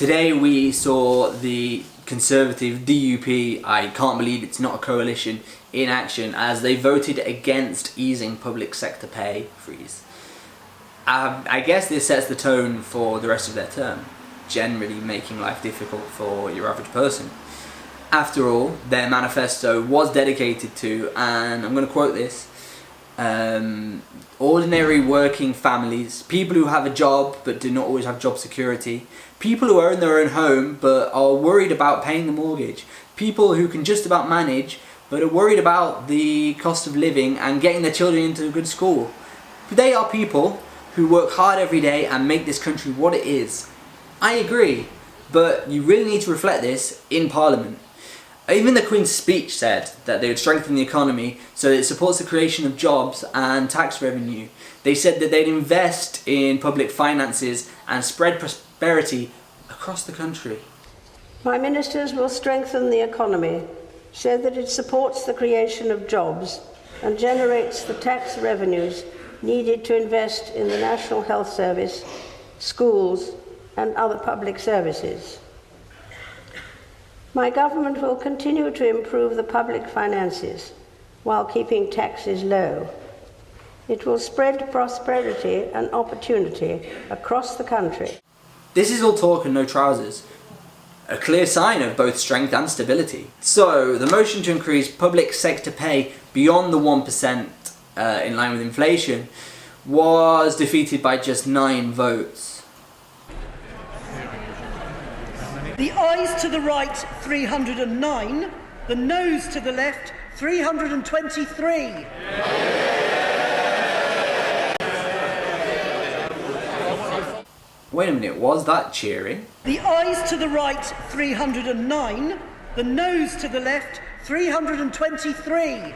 Today we saw the Conservative DUP, I can't believe it's not a coalition, in action as they voted against easing public sector pay freeze. I guess this sets the tone for the rest of their term, generally making life difficult for your average person. After all, their manifesto was dedicated to, and I'm going to quote this, ordinary working families, people who have a job but do not always have job security, people who own their own home but are worried about paying the mortgage, people who can just about manage but are worried about the cost of living and getting their children into a good school. They are people who work hard every day and make this country what it is. I agree, but you really need to reflect this in Parliament. Even the Queen's speech said that they would strengthen the economy so that it supports the creation of jobs and tax revenue. They said that they'd invest in public finances and spread prosperity across the country. My ministers will strengthen the economy so that it supports the creation of jobs and generates the tax revenues needed to invest in the National Health Service, schools and other public services. My government will continue to improve the public finances while keeping taxes low. It will spread prosperity and opportunity across the country. This is all talk and no trousers. A clear sign of both strength and stability. So, the motion to increase public sector pay beyond the 1% in line with inflation was defeated by just 9 votes. The ayes to the right, 309. The noes to the left, 323. Wait a minute, was that cheering? The ayes to the right, 309. The noes to the left, 323.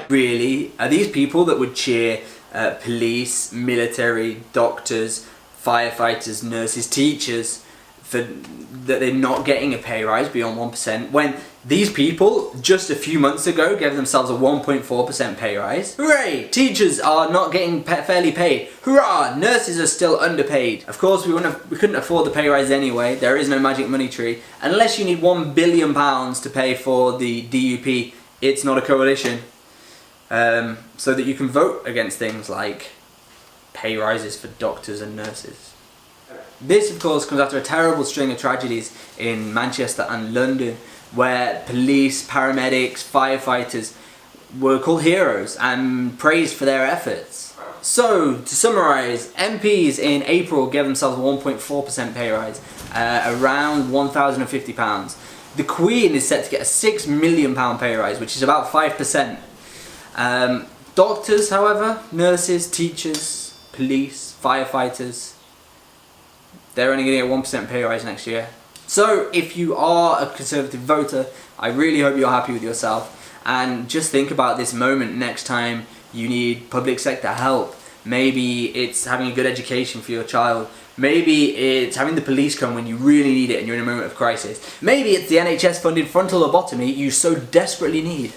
Really? Are these people that would cheer police, military, doctors, firefighters, nurses, teachers for that they're not getting a pay rise beyond 1% when these people just a few months ago gave themselves a 1.4% pay rise? Hooray! Teachers are not getting fairly paid. Hurrah! Nurses are still underpaid. Of course, we couldn't afford the pay rise anyway. There is no magic money tree. Unless you need £1 billion to pay for the DUP, it's not a coalition. So that you can vote against things like pay rises for doctors and nurses. This, of course, comes after a terrible string of tragedies in Manchester and London where police, paramedics, firefighters were called heroes and praised for their efforts. So, to summarise, MPs in April gave themselves a 1.4% pay rise, around £1,050. The Queen is set to get a £6 million pay rise, which is about 5%. Doctors, however, nurses, teachers, police, firefighters, they're only going to get 1% pay rise next year. So if you are a Conservative voter, I really hope you're happy with yourself, and just think about this moment next time you need public sector help. Maybe it's having a good education for your child. Maybe it's having the police come when you really need it and you're in a moment of crisis. Maybe it's the NHS funded frontal lobotomy you so desperately need.